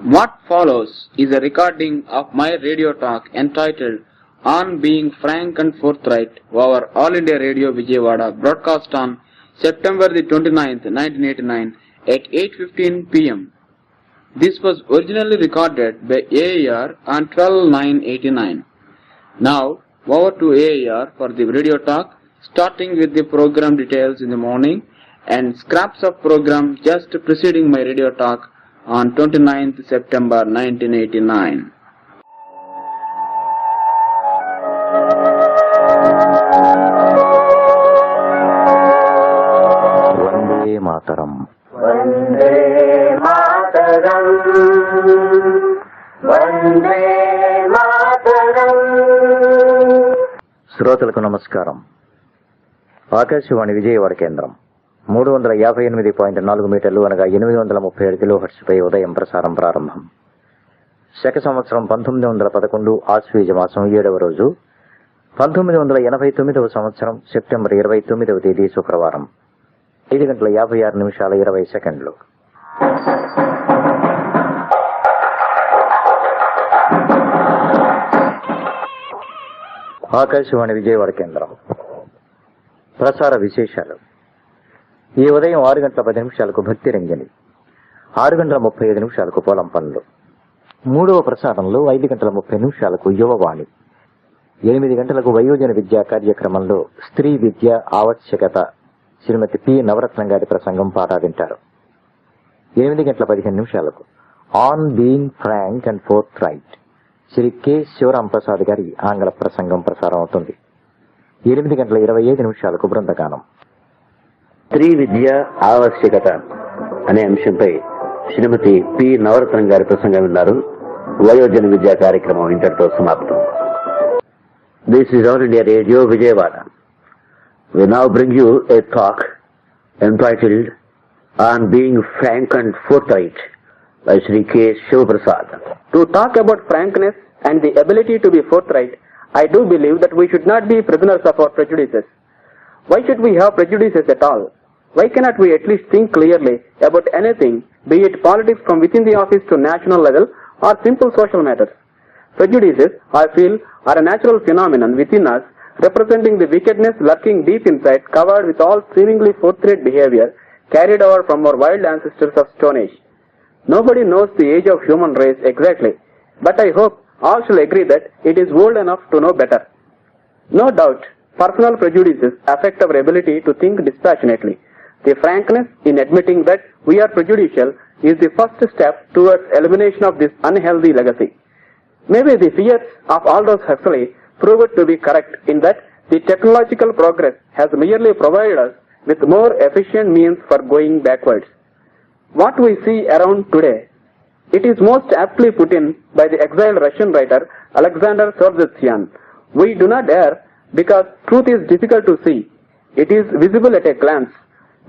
What follows is a recording of my radio talk entitled On Being Frank and Forthright over All India Radio Vijayawada, broadcast on September the 29th, 1989 at 8:15 p.m. This was originally recorded by AAR on 12/9/89. Now, over to AAR for the radio talk, starting with the program details in the morning and scraps of program just preceding my radio talk on 29th September 1989. Vande Mataram. Vande Mataram. Vande Mataram. శ్రోతలకు నమస్కారం. ఆకాశవాణి విజయవాడ కేంద్రం 358.4 మీటర్లు అనగా 837 kilohertz పై ఉదయం ప్రసారం ప్రారంభం. శక సంవత్సరం 1911 ఆశ్వీజ మాసం 7వ రోజు 1989వ సంవత్సరం సెప్టెంబర్ 29వ తేదీ శుక్రవారం 5:56:20. ఆకాశవాణి విజయవాడ కేంద్రం ప్రసార విశేషాలు. ఈ ఉదయం 6:10 భక్తి రంజని, 6:35 పొలం పనులు, 3వ ప్రసారంలో 5:30 యువవాణి, 8 గంటలకు వయోజన విద్యా కార్యక్రమంలో స్త్రీ విద్య ఆవశ్యకత శ్రీమతి పి నవరత్నం గారి ప్రసంగం పాఠాదింటారు. 8:15 on being frank and forthright Shri K Sivaram Prasad గారి ఆంగ్ల ప్రసంగం ప్రసారం అవుతుంది. 8:25 బృందగానం. స్త్రీ విద్య ఆవశ్యకత అనే అంశంపై శ్రీమతి పి నవరత్నం గారి ప్రసంగం విన్నారు. వయోజన విద్యా కార్యక్రమం ఇంతటితో సమాప్తం. This is all India radio Vijayawada. We now bring you a talk entitled On Being Frank and Forthright by Sri K. Shivaprasad. To talk about frankness and the ability to be forthright, I do believe that we should not be prisoners of our prejudices. Why should we have prejudices at all? Why cannot we at least think clearly about anything, be it politics from within the office to national level or simple social matters? Prejudices, I feel, are a natural phenomenon within us, representing the wickedness lurking deep inside, covered with all seemingly forthright behavior carried over from our wild ancestors of Stone Age. Nobody knows the age of human race exactly, but I hope all shall agree that it is old enough to know better. No doubt, personal prejudices affect our ability to think dispassionately. The frankness in admitting that we are prejudicial is the first step towards elimination of this unhealthy legacy. Maybe the fears of Aldous Huxley proved to be correct in that the technological progress has merely provided us with more efficient means for going backwards. What we see around today, it is most aptly put in by the exiled Russian writer Alexander Solzhenitsyn. We do not err because truth is difficult to see. It is visible at a glance.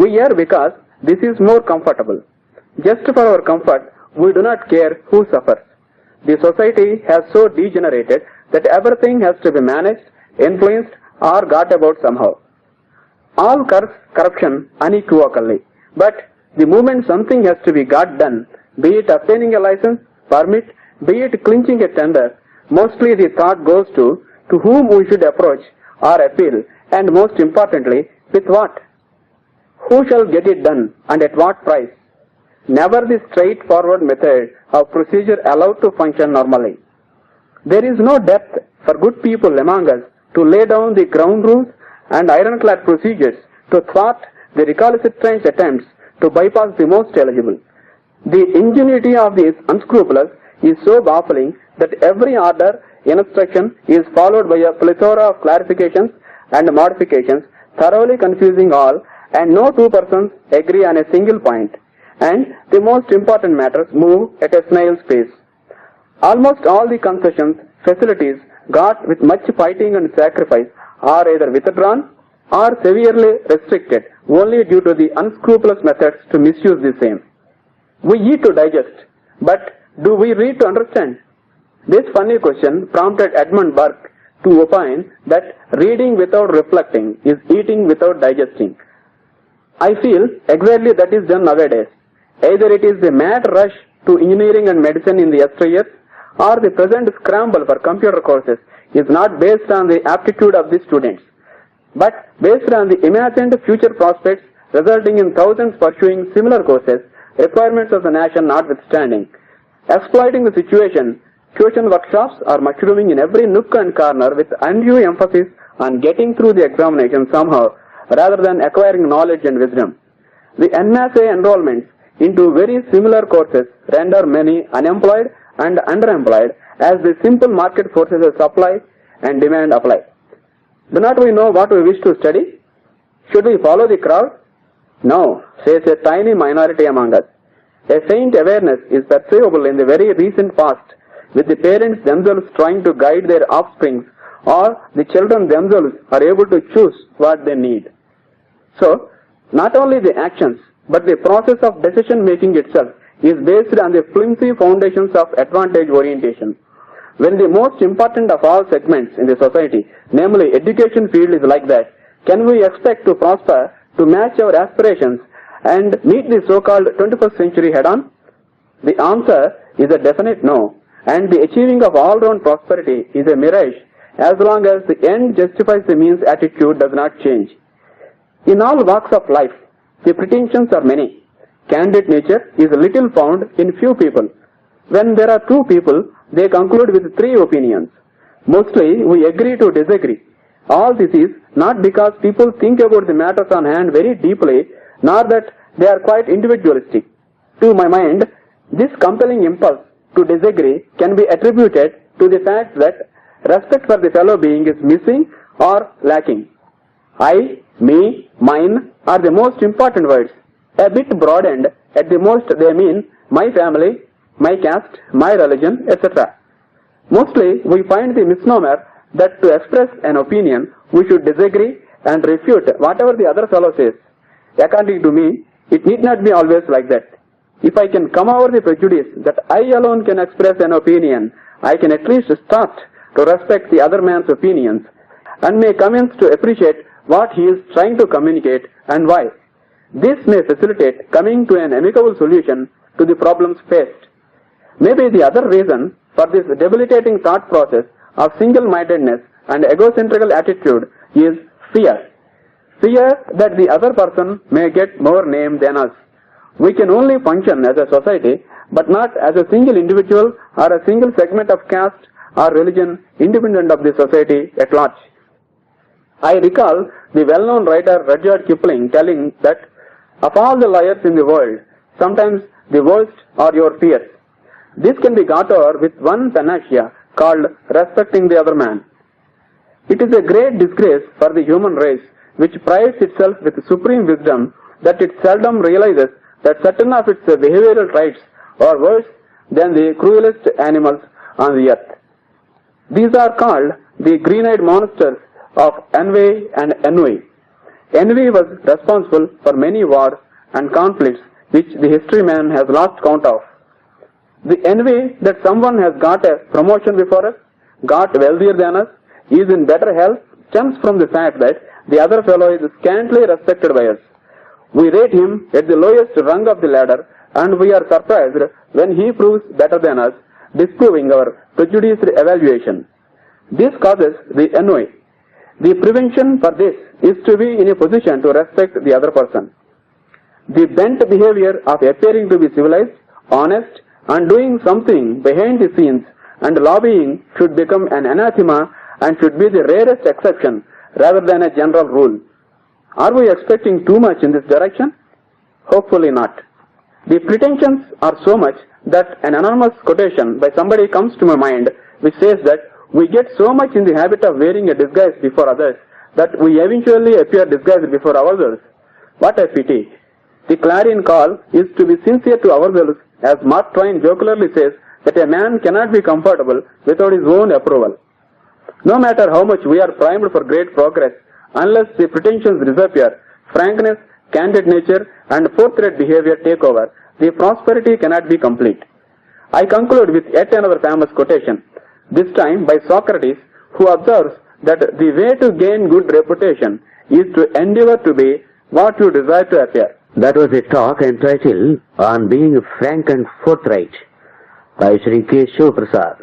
We err because this is more comfortable. Just for our comfort, we do not care who suffers. The society has so degenerated that everything has to be managed, influenced, or got about somehow. All curse corruption unequivocally, but the moment something has to be got done, be it obtaining a license, permit, be it clinching a tender, mostly the thought goes to whom we should approach or appeal, and most importantly, with what? Who shall get it done and at what price? Never the straightforward method of procedure allowed to function normally. There is no depth for good people among us to lay down the ground rules and ironclad procedures to thwart the recalcitrant attempts to bypass the most eligible. The ingenuity of these unscrupulous is so baffling that every order, instruction is followed by a plethora of clarifications and modifications, thoroughly confusing all, and no two persons agree on a single point, and the most important matters move at a snail's pace. Almost all the concessions, facilities got with much fighting and sacrifice are either withdrawn or severely restricted only due to the unscrupulous methods to misuse the same. We eat to digest, but do we read to understand? This funny question prompted Edmund Burke to opine that reading without reflecting is eating without digesting. I feel exactly that is done nowadays. Either it is the mad rush to engineering and medicine in the yesteryears, or the present scramble for computer courses is not based on the aptitude of the students, but based on the imagined future prospects resulting in thousands pursuing similar courses, requirements of the nation notwithstanding. Exploiting the situation, tuition workshops are mushrooming in every nook and corner with undue emphasis on getting through the examination somehow rather than acquiring knowledge and wisdom. The en masse enrollments into very similar courses render many unemployed and underemployed as the simple market forces of supply and demand apply. Do not we know what we wish to study? Should we follow the crowd? No, says a tiny minority among us. A faint awareness is perceivable in the very recent past, with the parents themselves trying to guide their offspring, or the children themselves are able to choose what they need. So, not only the actions, but the process of decision making itself is based on the flimsy foundations of advantage orientation. When the most important of all segments in the society, namely education field, is like that, can we expect to prosper, to match our aspirations and meet the so-called 21st century head-on? The answer is a definite no, and the achieving of all-round prosperity is a mirage as long as the end justifies the means attitude does not change. In all walks of life, the pretensions are many. Candid nature is little found in few people. When there are two people, they conclude with three opinions. Mostly, we agree to disagree. All this is not because people think about the matters on hand very deeply, nor that they are quite individualistic. To my mind, this compelling impulse to disagree can be attributed to the fact that respect for the fellow being is missing or lacking. I, me, mine are the most important words. A bit broadened, at the most they mean my family, my caste, my religion, etc. Mostly we find the misnomer that to express an opinion we should disagree and refute whatever the other fellow says. According to me, it need not be always like that. If I can come over the prejudice that I alone can express an opinion, I can at least start to respect the other man's opinions and may commence to appreciate what he is trying to communicate and why. This may facilitate coming to an amicable solution to the problems faced. Maybe the other reason for this debilitating thought process of single-mindedness and egocentrical attitude is fear. Fear that the other person may get more name than us. We can only function as a society, but not as a single individual or a single segment of caste or religion independent of the society at large. I recall the well-known writer Rudyard Kipling telling that of all the liars in the world, sometimes the worst are your fears. This can be got over with one panacea called respecting the other man. It is a great disgrace for the human race, which prides itself with supreme wisdom, that it seldom realizes that certain of its behavioral traits are worse than the cruelest animals on the earth. These are called the green-eyed monsters of envy and ennui. Envy was responsible for many wars and conflicts which the history man has lost count of. The envy that someone has got a promotion before us, got wealthier than us, is in better health, stems from the fact that the other fellow is scantily respected by us. We rate him at the lowest rung of the ladder, and we are surprised when he proves better than us, disproving our prejudiced evaluation. This causes the ennui. The prevention for this is to be in a position to respect the other person. The bent behavior of appearing to be civilized, honest, and doing something behind the scenes and lobbying should become an anathema and should be the rarest exception rather than a general rule. Are we expecting too much in this direction? Hopefully not. The pretensions are so much that an anonymous quotation by somebody comes to my mind which says that we get so much in the habit of wearing a disguise before others that we eventually appear disguised before ourselves. What a pity. The clarion call is to be sincere to ourselves, as Mark Twain jocularly says that a man cannot be comfortable without his own approval. No matter how much we are primed for great progress, unless the pretensions disappear, frankness, candid nature, and forthright behavior take over, the prosperity cannot be complete. I conclude with yet another famous quotation, this time by Socrates, who observes that the way to gain good reputation is to endeavor to be what you desire to appear. That was a talk entitled On Being Frank and Forthright by Shri K. Shiv Prasad.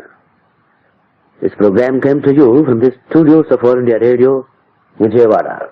This program came to you from the studios of All India Radio, Vijayawada.